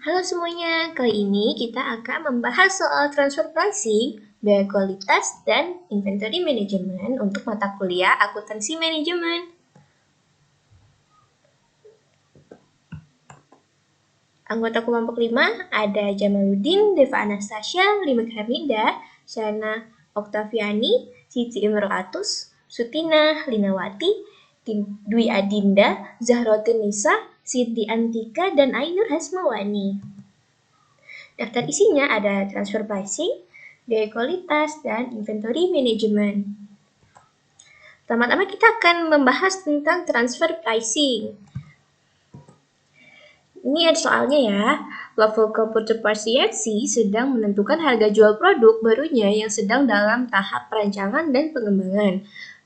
Halo semuanya, kali ini kita akan membahas soal transfer pricing, biaya kualitas, dan inventory management untuk mata kuliah akuntansi manajemen. Anggota kelompok 5 ada Jamaluddin, Deva Anastasia, Lima Hamida, Shana Oktaviani, Siti Imroatus, Sutina, Linawati, Dwi Adinda, Zahrotin Nisa, Siti Antika, dan Ainur Hasmawani. Daftar isinya ada transfer pricing, biaya kualitas, dan inventory management. Pertama-tama kita akan membahas tentang transfer pricing. Ini ada soalnya ya. Level Computer Proficiency sedang menentukan harga jual produk barunya yang sedang dalam tahap perancangan dan pengembangan.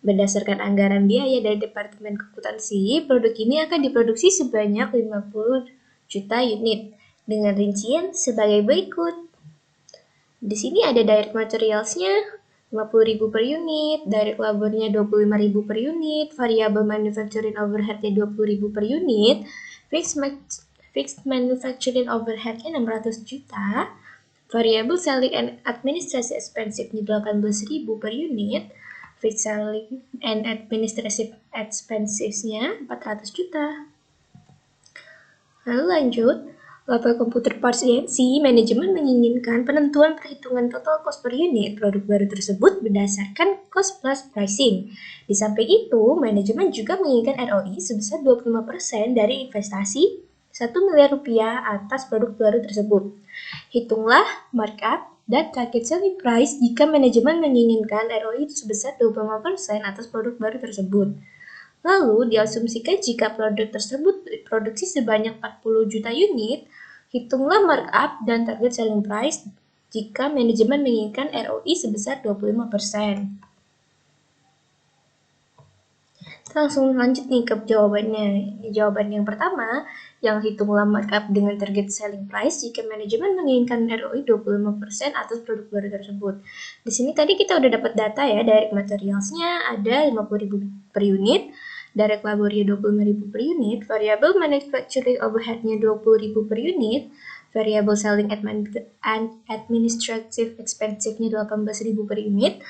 Berdasarkan anggaran biaya dari Departemen Akuntansi, produk ini akan diproduksi sebanyak 50 juta unit dengan rincian sebagai berikut. Di sini ada direct materials-nya 50.000 per unit, direct labor-nya 25.000 per unit, variable manufacturing overhead-nya 20.000 per unit, fixed manufacturing overhead-nya 600 juta, variable selling and administrative expense-nya 18.000 per unit, fixed selling and administrative expenses-nya 400 juta. Lalu lanjut, level Computer Proficiency, manajemen menginginkan penentuan perhitungan total cost per unit produk baru tersebut berdasarkan cost plus pricing. Di samping itu, manajemen juga menginginkan ROI sebesar 25% dari investasi 1 miliar rupiah atas produk baru tersebut. Hitunglah markup dan target selling price jika manajemen menginginkan ROI sebesar 25% atas produk baru tersebut. Lalu diasumsikan jika produk tersebut diproduksi sebanyak 40 juta unit, hitunglah markup dan target selling price jika manajemen menginginkan ROI sebesar 25%. Kita langsung lanjut nih ke jawabannya. Jawaban yang pertama, yang hitunglah markup dengan target selling price jika manajemen menginginkan ROI 25% atas produk baru tersebut. Di sini tadi kita udah dapat data ya, direct materials-nya ada 50.000 per unit, direct labor-nya 25.000 per unit, variable manufacturing overhead-nya 20.000 per unit, variable selling and administrative expense-nya 18.000 per unit.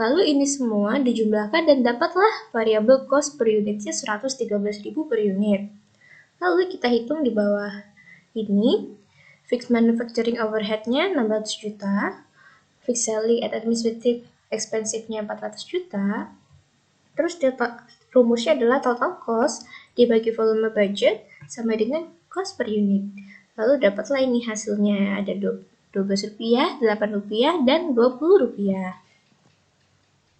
Lalu ini semua dijumlahkan dan dapatlah variable cost per unitnya 113.000 per unit. Lalu kita hitung di bawah ini, fixed manufacturing overhead-nya 600 juta, fixed selling and administrative expense-nya 400 juta, terus rumusnya adalah total cost dibagi volume budget sama dengan cost per unit. Lalu dapatlah ini hasilnya, ada 12 rupiah, 8 rupiah, dan 20 rupiah.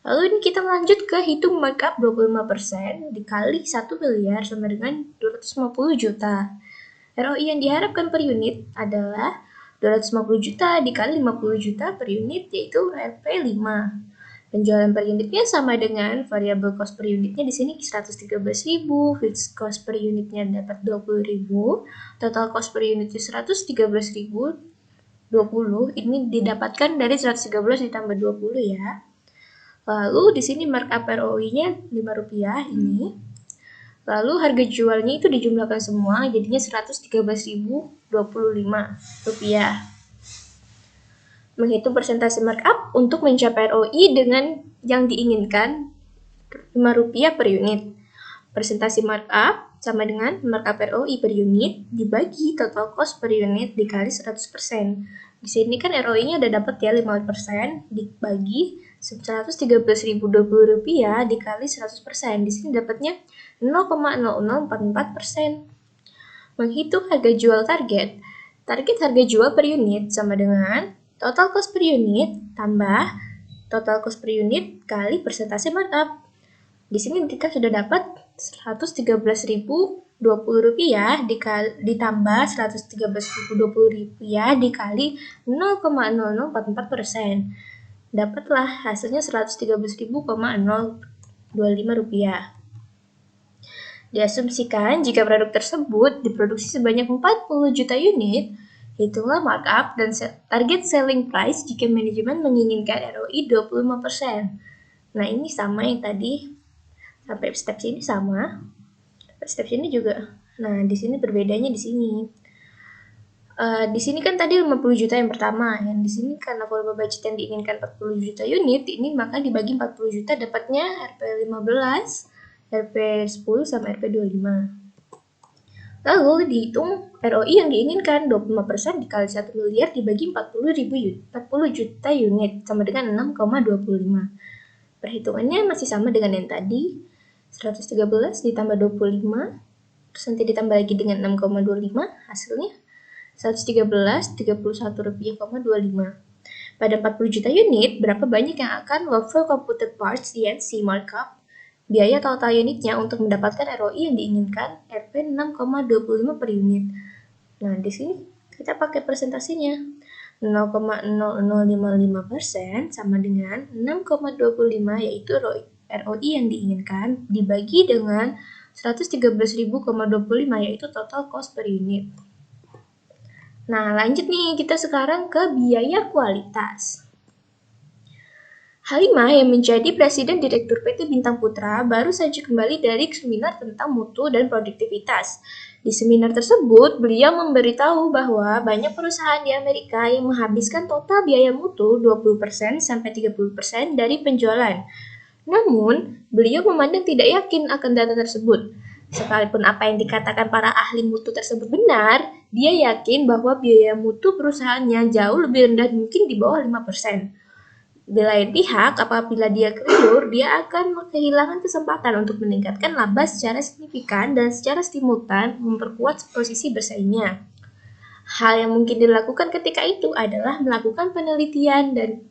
Lalu ini kita lanjut ke hitung markup 25% dikali 1 miliar sama dengan 250 juta. ROI yang diharapkan per unit adalah 250 juta dikali 50 juta per unit, yaitu RP5. Penjualan per unitnya sama dengan variable cost per unitnya di sini 113.000, fixed cost per unitnya dapat 20.000, total cost per unitnya 113.000, 20, ini didapatkan dari 113 ditambah 20 ya. Lalu di sini markup ROI-nya 5 rupiah ini. Lalu harga jualnya itu dijumlahkan semua, jadinya 113.025 rupiah. Menghitung persentase markup untuk mencapai ROI dengan yang diinginkan 5 rupiah per unit. Persentase markup sama dengan markup ROI per unit dibagi total cost per unit dikali 100%. Di sini kan ROI-nya udah dapat ya 5% dibagi 113.020 rupiah dikali 100%. Di sini dapatnya 0,0044%. Menghitung harga jual target. Target harga jual per unit sama dengan total cost per unit tambah total cost per unit kali persentase markup. Di sini kita sudah dapat 113.020 rupiah ditambah 113.020 rupiah dikali 0,0044%. Dapatlah hasilnya 113.025 rupiah. Diasumsikan jika produk tersebut diproduksi sebanyak 40 juta unit, hitunglah markup dan target selling price jika manajemen menginginkan ROI 25%. Nah, ini sama yang tadi, sampai step sini sama, step sini juga. Nah, di sini berbedanya di sini. Di sini kan tadi 50 juta yang pertama, yang di sini karena volume budget yang diinginkan 40 juta unit, ini maka dibagi 40 juta dapatnya Rp15, Rp10, sama Rp25. Lalu dihitung ROI yang diinginkan 25% dikali 1 miliar dibagi 40 juta unit sama dengan 6,25. Perhitungannya masih sama dengan yang tadi, 113 ditambah 25, terus nanti ditambah lagi dengan 6,25, hasilnya 113, Rp31,25. Pada 40 juta unit, berapa banyak yang akan wafer computer parts CNC markup? Biaya total unitnya untuk mendapatkan ROI yang diinginkan Rp 6,25 per unit. Nah, di sini kita pakai presentasinya. 0,0055% sama dengan 6,25 yaitu ROI yang diinginkan dibagi dengan 113.000,25 yaitu total cost per unit. Nah, lanjut nih, kita sekarang ke biaya kualitas. Halimah yang menjadi Presiden Direktur PT Bintang Putra baru saja kembali dari seminar tentang mutu dan produktivitas. Di seminar tersebut, beliau memberitahu bahwa banyak perusahaan di Amerika yang menghabiskan total biaya mutu 20% sampai 30% dari penjualan. Namun, beliau memandang tidak yakin akan data tersebut. Sekalipun apa yang dikatakan para ahli mutu tersebut benar, dia yakin bahwa biaya mutu perusahaannya jauh lebih rendah mungkin di bawah 5%. Di lain pihak, apabila dia keliru, dia akan kehilangan kesempatan untuk meningkatkan laba secara signifikan dan secara simultan memperkuat posisi bersaingnya. Hal yang mungkin dilakukan ketika itu adalah melakukan penelitian dan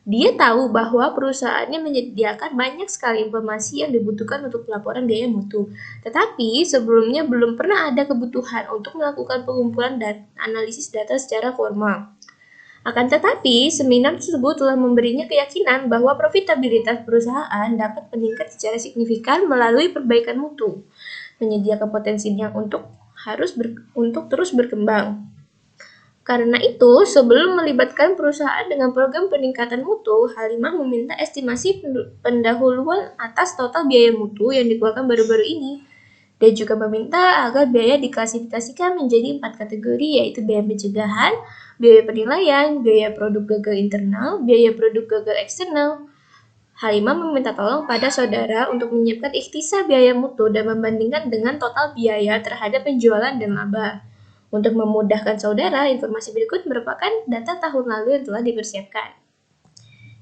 dia tahu bahwa perusahaannya menyediakan banyak sekali informasi yang dibutuhkan untuk pelaporan biaya mutu. Tetapi sebelumnya belum pernah ada kebutuhan untuk melakukan pengumpulan dan analisis data secara formal. Akan tetapi, seminar tersebut telah memberinya keyakinan bahwa profitabilitas perusahaan dapat meningkat secara signifikan melalui perbaikan mutu, menyediakan potensinya untuk terus berkembang. Karena itu, sebelum melibatkan perusahaan dengan program peningkatan mutu, Halimah meminta estimasi pendahuluan atas total biaya mutu yang dikeluarkan baru-baru ini. Dia juga meminta agar biaya diklasifikasikan menjadi 4 kategori, yaitu biaya pencegahan, biaya penilaian, biaya produk gagal internal, biaya produk gagal eksternal. Halimah meminta tolong pada saudara untuk menyiapkan ikhtisar biaya mutu dan membandingkan dengan total biaya terhadap penjualan dan laba. Untuk memudahkan saudara, informasi berikut merupakan data tahun lalu yang telah dipersiapkan.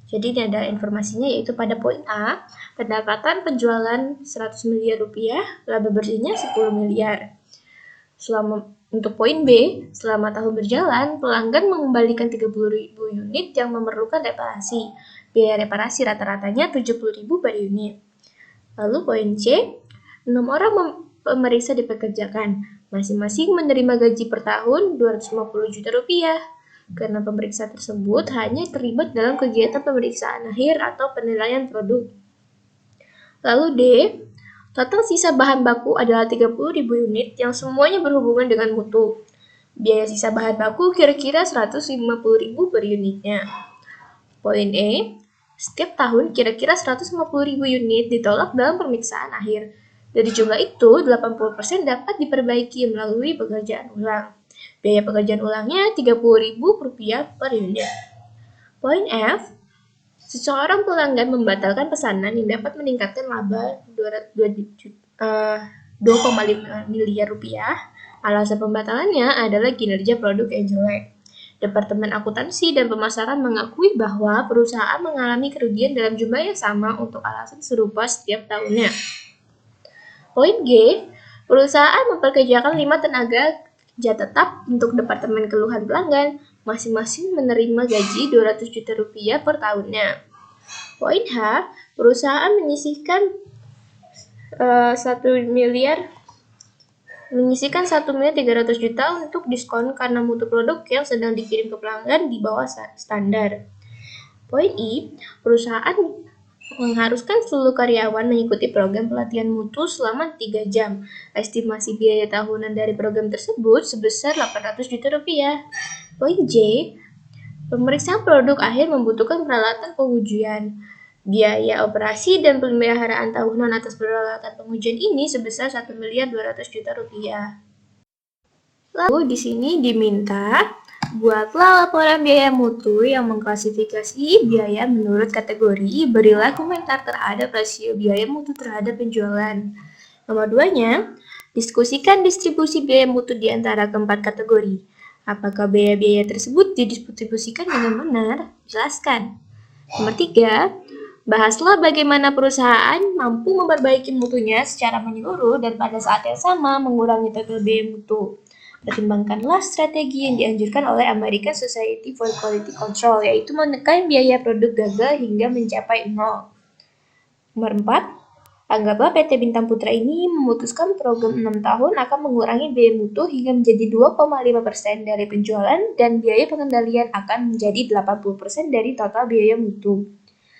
Jadi ini ada informasinya yaitu pada poin A, pendapatan penjualan 100 miliar rupiah, laba bersihnya 10 miliar. Untuk poin B, selama tahun berjalan, pelanggan mengembalikan 30.000 unit yang memerlukan reparasi. Biaya reparasi rata-ratanya 70.000 per unit. Lalu poin C, 6 orang pemeriksa dipekerjakan. Masing-masing menerima gaji per tahun 250 juta rupiah. Karena pemeriksa tersebut hanya terlibat dalam kegiatan pemeriksaan akhir atau penilaian produk. Lalu D, total sisa bahan baku adalah 30.000 unit yang semuanya berhubungan dengan mutu. Biaya sisa bahan baku kira-kira 150.000 per unitnya. Poin E, setiap tahun kira-kira 150.000 unit ditolak dalam pemeriksaan akhir. Dari jumlah itu, 80% dapat diperbaiki melalui pekerjaan ulang. Biaya pekerjaan ulangnya Rp30.000 per unit. Poin F, seseorang pelanggan membatalkan pesanan yang dapat meningkatkan laba 2,5 miliar rupiah. Alasan pembatalannya adalah kinerja produk yang jelek. Departemen Akuntansi dan Pemasaran mengakui bahwa perusahaan mengalami kerugian dalam jumlah yang sama untuk alasan serupa setiap tahunnya. Poin G, perusahaan mempekerjakan 5 tenaga kerja tetap untuk Departemen Keluhan Pelanggan, masing-masing menerima gaji 200 juta rupiah per tahunnya. Poin H, perusahaan menyisihkan 1.300 juta untuk diskon karena mutu produk yang sedang dikirim ke pelanggan di bawah standar. Poin I, perusahaan mengharuskan seluruh karyawan mengikuti program pelatihan mutu selama 3 jam. Estimasi biaya tahunan dari program tersebut sebesar 800 juta rupiah. Poin J, pemeriksaan produk akhir membutuhkan peralatan pengujian. Biaya operasi dan pemeliharaan tahunan atas peralatan pengujian ini sebesar 1.200.000.000 rupiah. Lalu di sini diminta buatlah laporan biaya mutu yang mengklasifikasi biaya menurut kategori. Berilah komentar terhadap rasio biaya mutu terhadap penjualan. Nomor 2-nya, diskusikan distribusi biaya mutu di antara keempat kategori. Apakah biaya-biaya tersebut didistribusikan dengan benar? Jelaskan. Nomor 3, bahaslah bagaimana perusahaan mampu memperbaiki mutunya secara menyeluruh dan pada saat yang sama mengurangi total biaya mutu. Pertimbangkanlah strategi yang dianjurkan oleh American Society for Quality Control, yaitu menekan biaya produk gagal hingga mencapai 0. Nomor 4, anggaplah PT Bintang Putra ini memutuskan program 6 tahun akan mengurangi biaya mutu hingga menjadi 2,5% dari penjualan dan biaya pengendalian akan menjadi 80% dari total biaya mutu.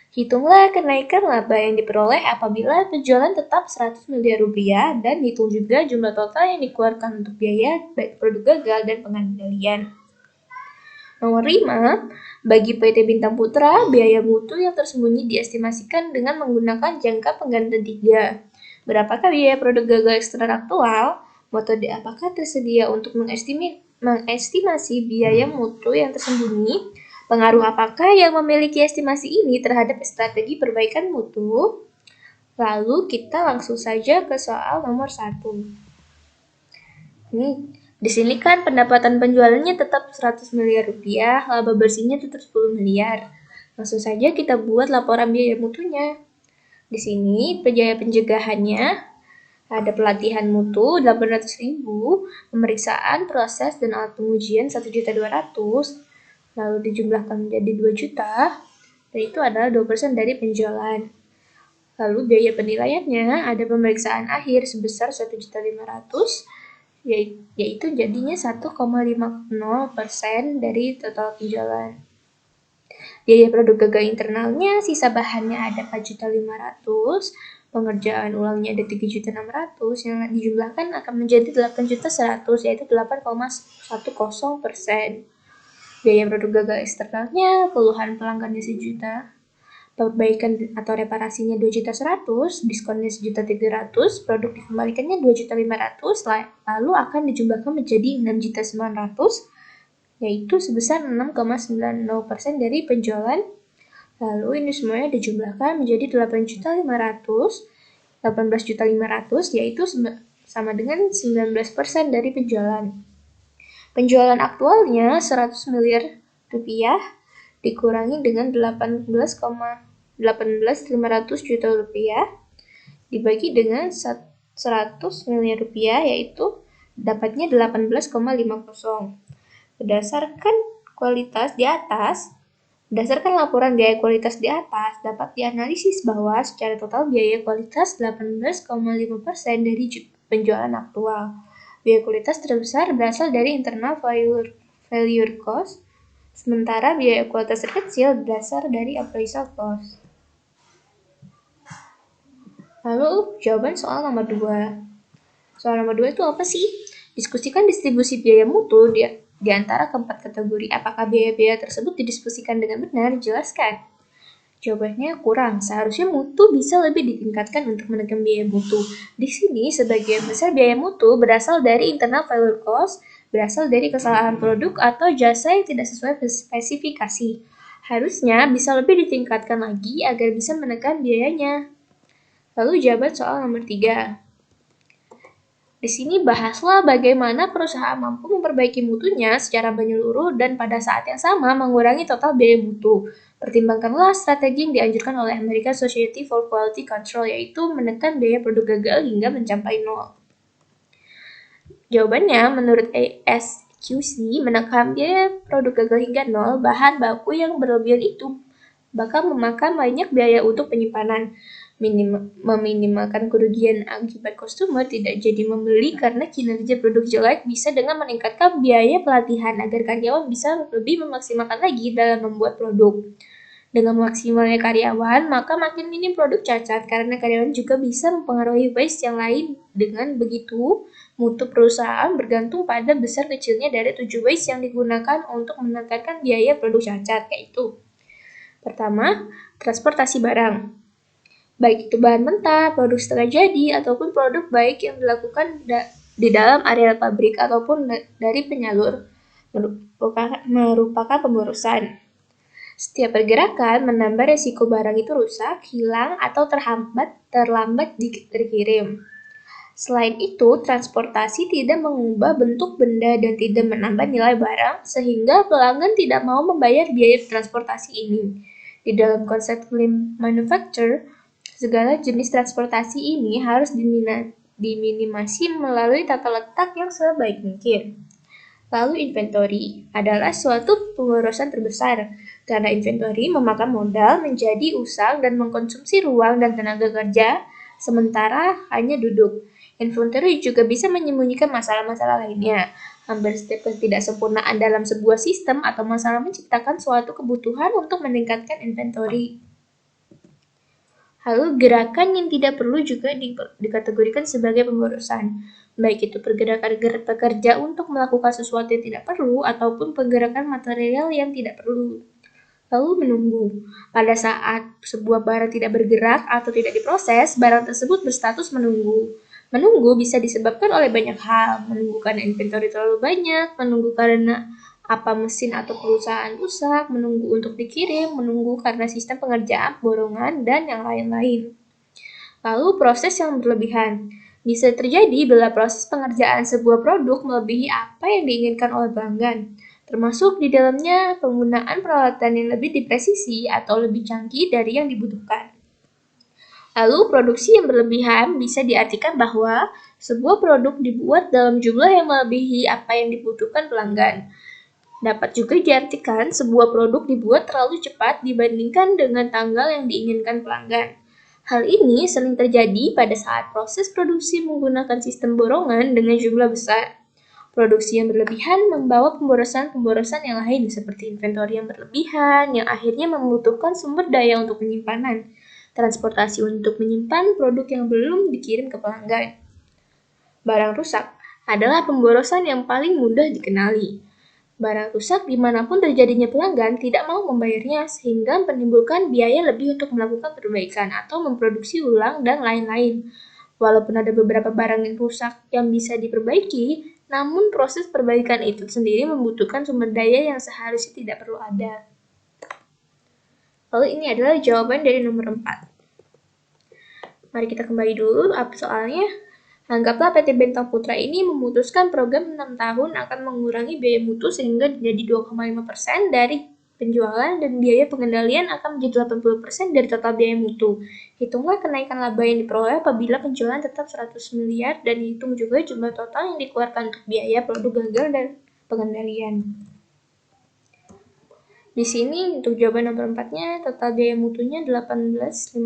Hitunglah kenaikan laba yang diperoleh apabila penjualan tetap 100 miliar rupiah dan hitung juga jumlah total yang dikeluarkan untuk biaya baik produk gagal dan pengendalian. Nomor 5, bagi PT Bintang Putra, biaya mutu yang tersembunyi diestimasikan dengan menggunakan jangka penggantian 3. Berapakah biaya produk gagal eksternal aktual? Metode apakah tersedia untuk mengestimasi biaya mutu yang tersembunyi? Pengaruh apakah yang memiliki estimasi ini terhadap strategi perbaikan mutu? Lalu kita langsung saja ke soal nomor 1. Di sini kan pendapatan penjualannya tetap 100 miliar rupiah, laba bersihnya tetap 10 miliar. Langsung saja kita buat laporan biaya mutunya. Di sini biaya pencegahannya ada pelatihan mutu 800.000, pemeriksaan proses dan alat pengujian 1.200.000, lalu dijumlahkan menjadi 2 juta, dan itu adalah 2% dari penjualan. Lalu biaya penilaiannya ada pemeriksaan akhir sebesar 1.500.000, yaitu jadinya 1,50% dari total penjualan. Biaya produk gagal internalnya, sisa bahannya ada 4.500.000, pengerjaan ulangnya ada 3.600.000, yang dijumlahkan akan menjadi 8.100.000, yaitu 8,10%. Biaya produk gagal eksternalnya, keluhan pelanggannya 1 juta, perbaikan atau reparasinya 2.100.000, diskonnya 1.300.000, produk dikembalikannya 2.500.000, lalu akan dijumlahkan menjadi 6.900.000, yaitu sebesar 6,90% dari penjualan. Lalu ini semuanya dijumlahkan menjadi 18.500.000, yaitu sama dengan 19% dari penjualan. Penjualan aktualnya 100 miliar rupiah dikurangi dengan 18.500 juta rupiah dibagi dengan 100 miliar rupiah, yaitu dapatnya 18,50. Berdasarkan laporan biaya kualitas di atas, dapat dianalisis bahwa secara total biaya kualitas 18,5% dari penjualan aktual. Biaya kualitas terbesar berasal dari internal failure cost, sementara biaya kualitas terkecil berasal dari appraisal cost. Lalu jawaban soal nomor 2. Soal nomor 2 itu apa sih? Diskusikan distribusi biaya mutu di antara keempat kategori. Apakah biaya-biaya tersebut didiskusikan dengan benar? Jelaskan. Jawabannya kurang. Seharusnya mutu bisa lebih ditingkatkan untuk menekan biaya mutu. Di sini sebagian besar biaya mutu berasal dari internal failure cost, berasal dari kesalahan produk atau jasa yang tidak sesuai spesifikasi. Harusnya bisa lebih ditingkatkan lagi agar bisa menekan biayanya. Lalu jawaban soal nomor 3. Di sini bahaslah bagaimana perusahaan mampu memperbaiki mutunya secara menyeluruh dan pada saat yang sama mengurangi total biaya mutu. Pertimbangkanlah strategi yang dianjurkan oleh American Society for Quality Control, yaitu menekan biaya produk gagal hingga mencapai 0. Jawabannya, menurut ASQC, menekan biaya produk gagal hingga 0, bahan baku yang berlebihan itu bakal memakan banyak biaya untuk penyimpanan. Meminimalkan kerugian akibat customer tidak jadi membeli karena kinerja produk jelek bisa dengan meningkatkan biaya pelatihan agar karyawan bisa lebih memaksimalkan lagi dalam membuat produk. Dengan maksimalnya karyawan, maka makin minim produk cacat karena karyawan juga bisa mempengaruhi waste yang lain. Dengan begitu, mutu perusahaan bergantung pada besar kecilnya dari 7 waste yang digunakan untuk menekan biaya produk cacat, yaitu pertama, transportasi barang. Baik itu bahan mentah, produk setengah jadi, ataupun produk baik yang dilakukan di dalam area pabrik ataupun dari penyalur merupakan pemborosan. Setiap pergerakan menambah resiko barang itu rusak, hilang, atau terlambat dikirim. Selain itu, transportasi tidak mengubah bentuk benda dan tidak menambah nilai barang, sehingga pelanggan tidak mau membayar biaya transportasi ini. Di dalam konsep lean manufacture, segala jenis transportasi ini harus diminimasi melalui tata letak yang sebaik mungkin. Lalu inventory adalah suatu pemborosan terbesar, karena inventory memakan modal menjadi usang dan mengkonsumsi ruang dan tenaga kerja, sementara hanya duduk. Inventory juga bisa menyembunyikan masalah-masalah lainnya. Hampir setiap ketidaksempurnaan dalam sebuah sistem atau masalah menciptakan suatu kebutuhan untuk meningkatkan inventory. Lalu gerakan yang tidak perlu juga dikategorikan sebagai pemborosan, baik itu pergerakan pekerja untuk melakukan sesuatu yang tidak perlu ataupun pergerakan material yang tidak perlu. Lalu menunggu. Pada saat sebuah barang tidak bergerak atau tidak diproses, barang tersebut berstatus menunggu. Menunggu bisa disebabkan oleh banyak hal, menunggu karena inventory terlalu banyak, menunggu karena mesin atau perusahaan rusak, menunggu untuk dikirim, menunggu karena sistem pengerjaan, borongan, dan yang lain-lain. Lalu proses yang berlebihan. Bisa terjadi bila proses pengerjaan sebuah produk melebihi apa yang diinginkan oleh pelanggan, termasuk di dalamnya penggunaan peralatan yang lebih dipresisi atau lebih canggih dari yang dibutuhkan. Lalu produksi yang berlebihan bisa diartikan bahwa sebuah produk dibuat dalam jumlah yang melebihi apa yang dibutuhkan pelanggan. Dapat juga diartikan sebuah produk dibuat terlalu cepat dibandingkan dengan tanggal yang diinginkan pelanggan. Hal ini sering terjadi pada saat proses produksi menggunakan sistem borongan dengan jumlah besar. Produksi yang berlebihan membawa pemborosan-pemborosan yang lain seperti inventory yang berlebihan yang akhirnya membutuhkan sumber daya untuk penyimpanan, transportasi untuk menyimpan produk yang belum dikirim ke pelanggan. Barang rusak adalah pemborosan yang paling mudah dikenali. Barang rusak dimanapun terjadinya pelanggan tidak mau membayarnya sehingga menimbulkan biaya lebih untuk melakukan perbaikan atau memproduksi ulang dan lain-lain. Walaupun ada beberapa barang yang rusak yang bisa diperbaiki, namun proses perbaikan itu sendiri membutuhkan sumber daya yang seharusnya tidak perlu ada. Lalu ini adalah jawaban dari nomor 4. Mari kita kembali dulu soalnya. Anggaplah PT Bentang Putra ini memutuskan program 6 tahun akan mengurangi biaya mutu sehingga menjadi 2,5% dari penjualan dan biaya pengendalian akan menjadi 80% dari total biaya mutu. Hitunglah kenaikan laba yang diperoleh apabila penjualan tetap 100 miliar dan hitung juga jumlah total yang dikeluarkan untuk biaya produk gagal dan pengendalian. Di sini untuk jawaban nomor 4-nya total biaya mutunya 18.500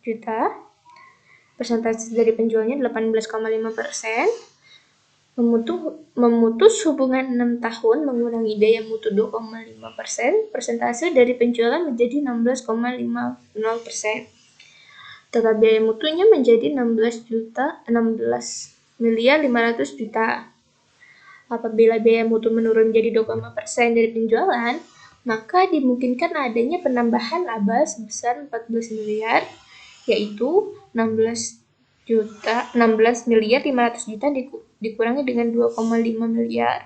juta. Persentase dari penjualnya 18,5%. Memutus hubungan 6 tahun mengurangi daya mutu 2,5%. Persentase dari penjualan menjadi 16,50%. Total biaya mutunya menjadi 16 miliar 500 juta. Apabila biaya mutu menurun menjadi 2,5% dari penjualan, maka dimungkinkan adanya penambahan laba sebesar 14 miliar, yaitu 16 miliar 500 juta dikurangi dengan 2,5 miliar.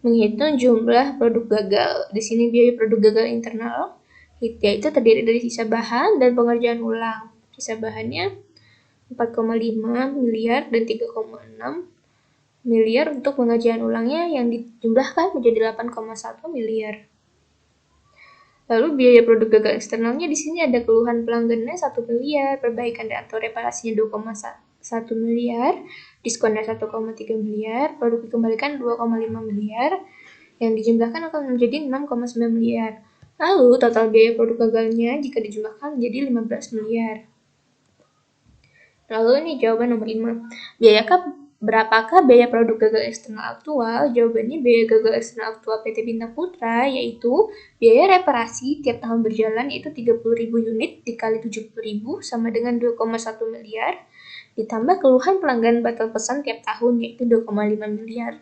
Menghitung jumlah produk gagal. Di sini biaya produk gagal internal, yaitu terdiri dari sisa bahan dan pengerjaan ulang. Sisa bahannya 4,5 miliar dan 3,6 miliar untuk pengerjaan ulangnya yang dijumlahkan menjadi 8,1 miliar. Lalu biaya produk gagal eksternalnya di sini ada keluhan pelanggannya 1 miliar, perbaikan atau reparasinya 2,1 miliar, diskonnya 1,3 miliar, produk dikembalikan 2,5 miliar, yang dijumlahkan akan menjadi 6,9 miliar. Lalu total biaya produk gagalnya jika dijumlahkan menjadi 15 miliar. Lalu ini jawaban nomor 5. Berapakah biaya produk gagal eksternal aktual? Jawabannya biaya gagal eksternal aktual PT Bintang Putra yaitu biaya reparasi tiap tahun berjalan itu 30.000 unit dikali 70.000 sama dengan 2,1 miliar ditambah keluhan pelanggan batal pesan tiap tahun yaitu 2,5 miliar.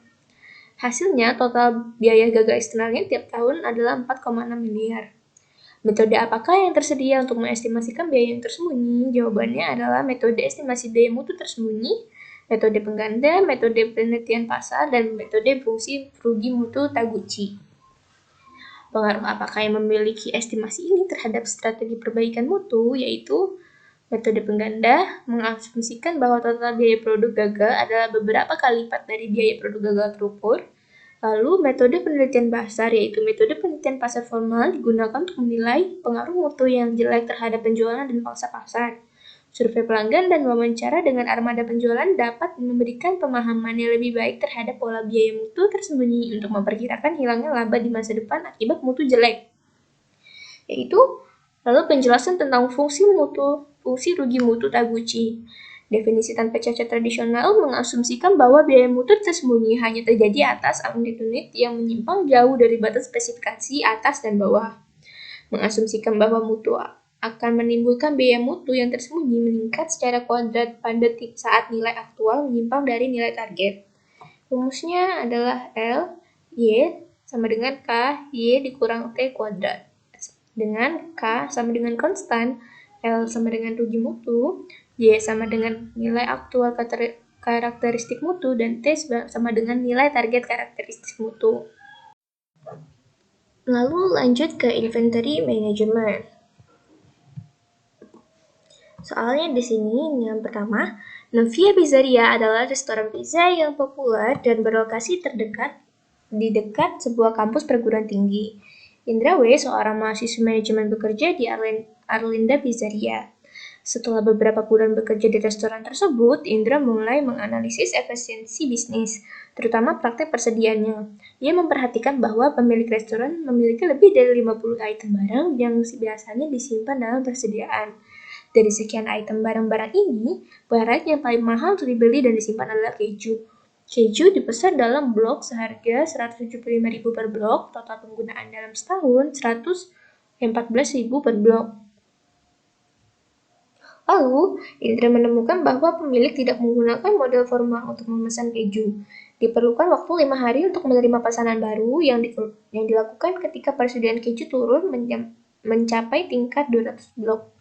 Hasilnya total biaya gagal eksternalnya tiap tahun adalah 4,6 miliar. Metode apakah yang tersedia untuk mengestimasikan biaya yang tersembunyi? Jawabannya adalah metode estimasi biaya mutu tersembunyi metode pengganda, metode penelitian pasar, dan metode fungsi rugi mutu Taguchi. Pengaruh apakah yang memiliki estimasi ini terhadap strategi perbaikan mutu, yaitu metode pengganda mengasumsikan bahwa total biaya produk gagal adalah beberapa kali lipat dari biaya produk gagal terukur. Lalu, metode penelitian pasar, yaitu metode penelitian pasar formal digunakan untuk menilai pengaruh mutu yang jelek terhadap penjualan dan pangsa pasar. Survei pelanggan dan wawancara dengan armada penjualan dapat memberikan pemahaman yang lebih baik terhadap pola biaya mutu tersembunyi untuk memperkirakan hilangnya laba di masa depan akibat mutu jelek. Yaitu, lalu penjelasan tentang fungsi rugi mutu Taguchi. Definisi tanpa cacat tradisional mengasumsikan bahwa biaya mutu tersembunyi hanya terjadi atas unit yang menyimpang jauh dari batas spesifikasi atas dan bawah. Mengasumsikan bahwa mutu akan menimbulkan biaya mutu yang tersembunyi meningkat secara kuadrat pada saat nilai aktual menyimpang dari nilai target. Rumusnya adalah L, Y sama dengan K, Y dikurang T kuadrat. Dengan K sama dengan konstan, L sama dengan rugi mutu, Y sama dengan nilai aktual karakteristik mutu, dan T sama dengan nilai target karakteristik mutu. Lalu lanjut ke inventory management. Soalnya di sini yang pertama, Novia Pizzeria adalah restoran pizza yang populer dan berlokasi di dekat sebuah kampus perguruan tinggi. Indra W., seorang mahasiswa manajemen bekerja di Arlinda Pizzeria. Setelah beberapa bulan bekerja di restoran tersebut, Indra mulai menganalisis efisiensi bisnis, terutama praktek persediaannya. Ia memperhatikan bahwa pemilik restoran memiliki lebih dari 50 item barang yang biasanya disimpan dalam persediaan. Dari sekian item barang-barang ini, barang yang paling mahal untuk dibeli dan disimpan adalah keju. Keju dipesan dalam blok seharga Rp175.000 per blok, total penggunaan dalam setahun Rp114.000 per blok. Lalu, Indra menemukan bahwa pemilik tidak menggunakan model formal untuk memesan keju. Diperlukan waktu 5 hari untuk menerima pesanan baru yang dilakukan ketika persediaan keju turun mencapai tingkat 200 blok.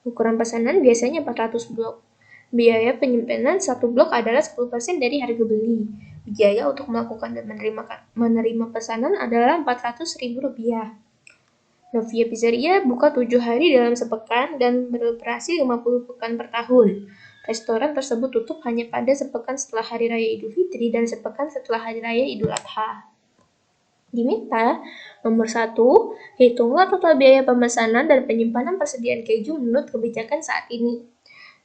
Ukuran pesanan biasanya 400 blok. Biaya penyimpanan satu blok adalah 10% dari harga beli. Biaya untuk melakukan dan menerima pesanan adalah Rp400.000. Novia Pizzeria buka 7 hari dalam sepekan dan beroperasi 50 pekan per tahun. Restoran tersebut tutup hanya pada sepekan setelah Hari Raya Idul Fitri dan sepekan setelah Hari Raya Idul Adha. Diminta, nomor 1, hitunglah total biaya pemesanan dan penyimpanan persediaan keju menurut kebijakan saat ini.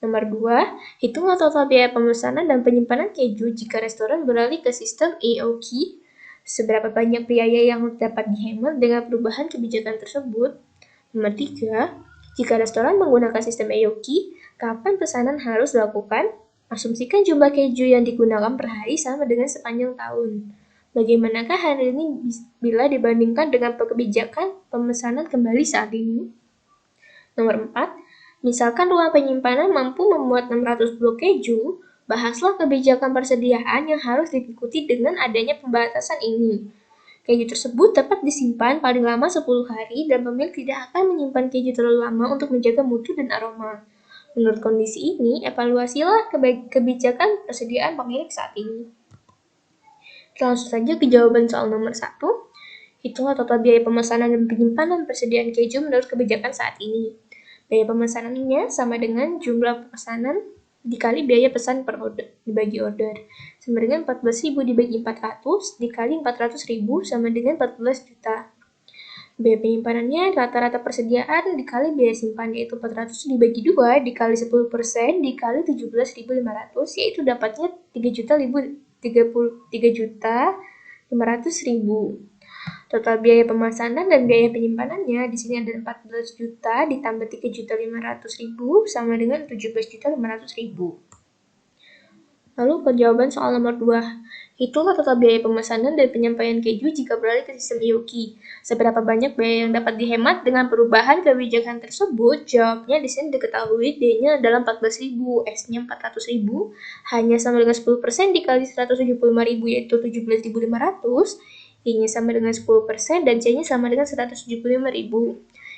Nomor 2, hitunglah total biaya pemesanan dan penyimpanan keju jika restoran beralih ke sistem AOK. Seberapa banyak biaya yang dapat dihemat dengan perubahan kebijakan tersebut? Nomor 3, jika restoran menggunakan sistem AOK, kapan pesanan harus dilakukan? Asumsikan jumlah keju yang digunakan per hari sama dengan sepanjang tahun. Bagaimanakah hal ini bila dibandingkan dengan kebijakan pemesanan kembali saat ini? Nomor 4, misalkan ruang penyimpanan mampu memuat 600 blok keju, bahaslah kebijakan persediaan yang harus diikuti dengan adanya pembatasan ini. Keju tersebut dapat disimpan paling lama 10 hari dan pemilik tidak akan menyimpan keju terlalu lama untuk menjaga mutu dan aroma. Menurut kondisi ini, evaluasilah kebijakan persediaan pemilik saat ini. Langsung saja ke jawaban soal nomor 1. Hitunglah total biaya pemesanan dan penyimpanan persediaan keju menurut kebijakan saat ini. Biaya pemesanannya sama dengan jumlah pesanan dikali biaya pesan per order dibagi order, sama dengan 14.000 dibagi 400 dikali 400.000 sama dengan 14 juta. Biaya penyimpanannya rata-rata persediaan dikali biaya simpan, yaitu 400 dibagi 2 dikali 10% dikali 17.500, yaitu dapatnya 3.500.000. Total biaya pemesanan dan biaya penyimpanannya di sini ada 14 juta ditambah 3.500.000 sama dengan 17.500.000. Lalu ke jawaban soal nomor 2. Hitunglah total biaya pemesanan dan penyampaian keju jika beralih ke sistem AOK. Seberapa banyak biaya yang dapat dihemat dengan perubahan kebijakan tersebut? Jawabnya di sini diketahui D-nya adalah 14.000, S-nya 400.000, hanya sama dengan 10% dikali 175.000 yaitu 17.500. I-nya sama dengan 10% dan C-nya sama dengan 175.000.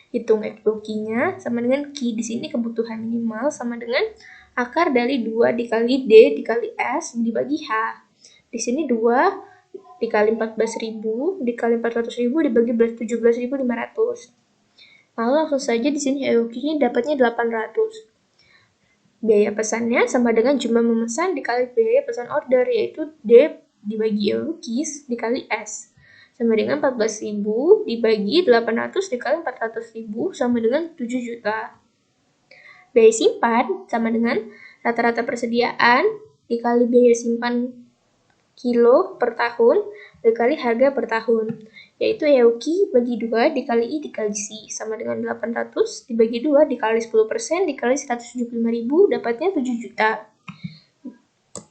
Hitung FOQ-nya sama dengan Q di sini kebutuhan minimal sama dengan Akar dari 2 dikali D dikali S dibagi H. Di sini 2 dikali 14.000 dikali 400.000 dibagi 17.500. Lalu langsung saja di sini EOQ-nya dapatnya 800. Biaya pesannya sama dengan jumlah memesan dikali biaya pesan order, yaitu D dibagi EOQ dikali S. Sama dengan 14.000 dibagi 800 dikali 400.000 sama dengan 7 juta. Biaya simpan sama dengan rata-rata persediaan dikali biaya simpan kilo per tahun dikali harga per tahun, yaitu EOQ bagi 2 dikali I dikali C sama dengan 800 dibagi 2 dikali 10% dikali 175.000 dapatnya 7 juta.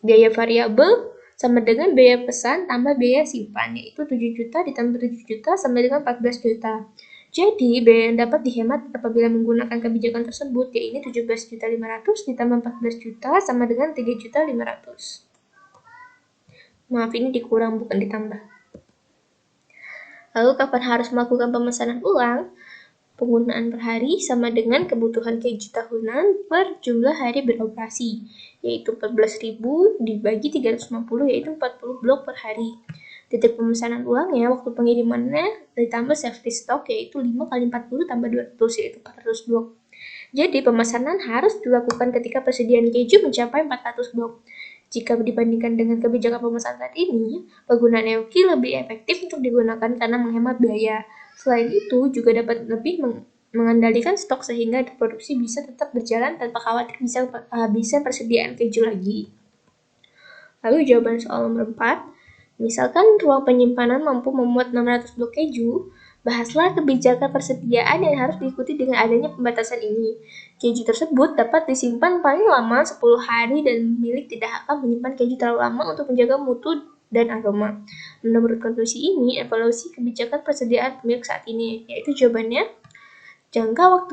Biaya variabel sama dengan biaya pesan tambah biaya simpan, yaitu 7 juta ditambah 7 juta sama dengan 14 juta. Jadi, biaya yang dapat dihemat apabila menggunakan kebijakan tersebut, yaitu 17.500 ditambah 14 juta sama dengan 3.500. Maaf, ini dikurang bukan ditambah. Lalu kapan harus melakukan pemesanan ulang? Penggunaan per hari sama dengan kebutuhan keju tahunan per jumlah hari beroperasi, yaitu 14.000 dibagi 350, yaitu 40 blok per hari. Titik pemesanan ulangnya, waktu pengirimannya ditambah safety stock, yaitu 5 kali 40 tambah 200, yaitu 400 blok. Jadi, pemesanan harus dilakukan ketika persediaan keju mencapai 400 blok. Jika dibandingkan dengan kebijakan pemesanan saat ini, penggunaan EOQ lebih efektif untuk digunakan karena menghemat biaya. Selain itu, juga dapat lebih mengendalikan stok sehingga produksi bisa tetap berjalan tanpa khawatir bisa kehabisan persediaan keju lagi. Lalu jawaban soal nomor 4, misalkan ruang penyimpanan mampu memuat 600 blok keju, bahaslah kebijakan persediaan yang harus diikuti dengan adanya pembatasan ini. Keju tersebut dapat disimpan paling lama 10 hari dan pemilik tidak akan menyimpan keju terlalu lama untuk menjaga mutu dan aroma. Menurut konklusi ini, evaluasi kebijakan persediaan pemilik saat ini, yaitu jawabannya, jangka waktu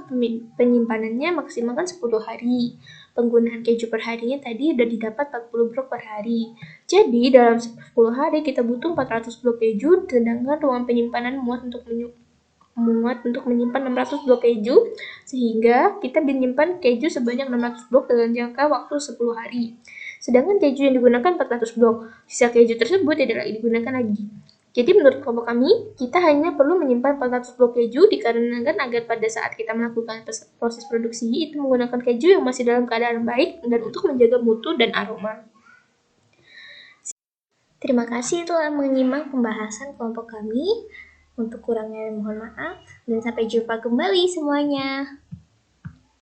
penyimpanannya maksimalkan 10 hari. Penggunaan keju per harinya tadi udah didapat 40 blok per hari. Jadi dalam 10 hari kita butuh 400 blok keju, sedangkan ruang penyimpanan muat untuk menyimpan 600 blok keju, sehingga kita menyimpan keju sebanyak 600 blok dalam jangka waktu 10 hari. Sedangkan keju yang digunakan 400 blok, sisa keju tersebut tidak lagi digunakan lagi. Jadi menurut kelompok kami, kita hanya perlu menyimpan 400 blok keju dikarenakan agar pada saat kita melakukan proses produksi itu menggunakan keju yang masih dalam keadaan baik dan untuk menjaga mutu dan aroma. Terima kasih telah menyimak pembahasan kelompok kami. Untuk kurangnya mohon maaf dan sampai jumpa kembali semuanya.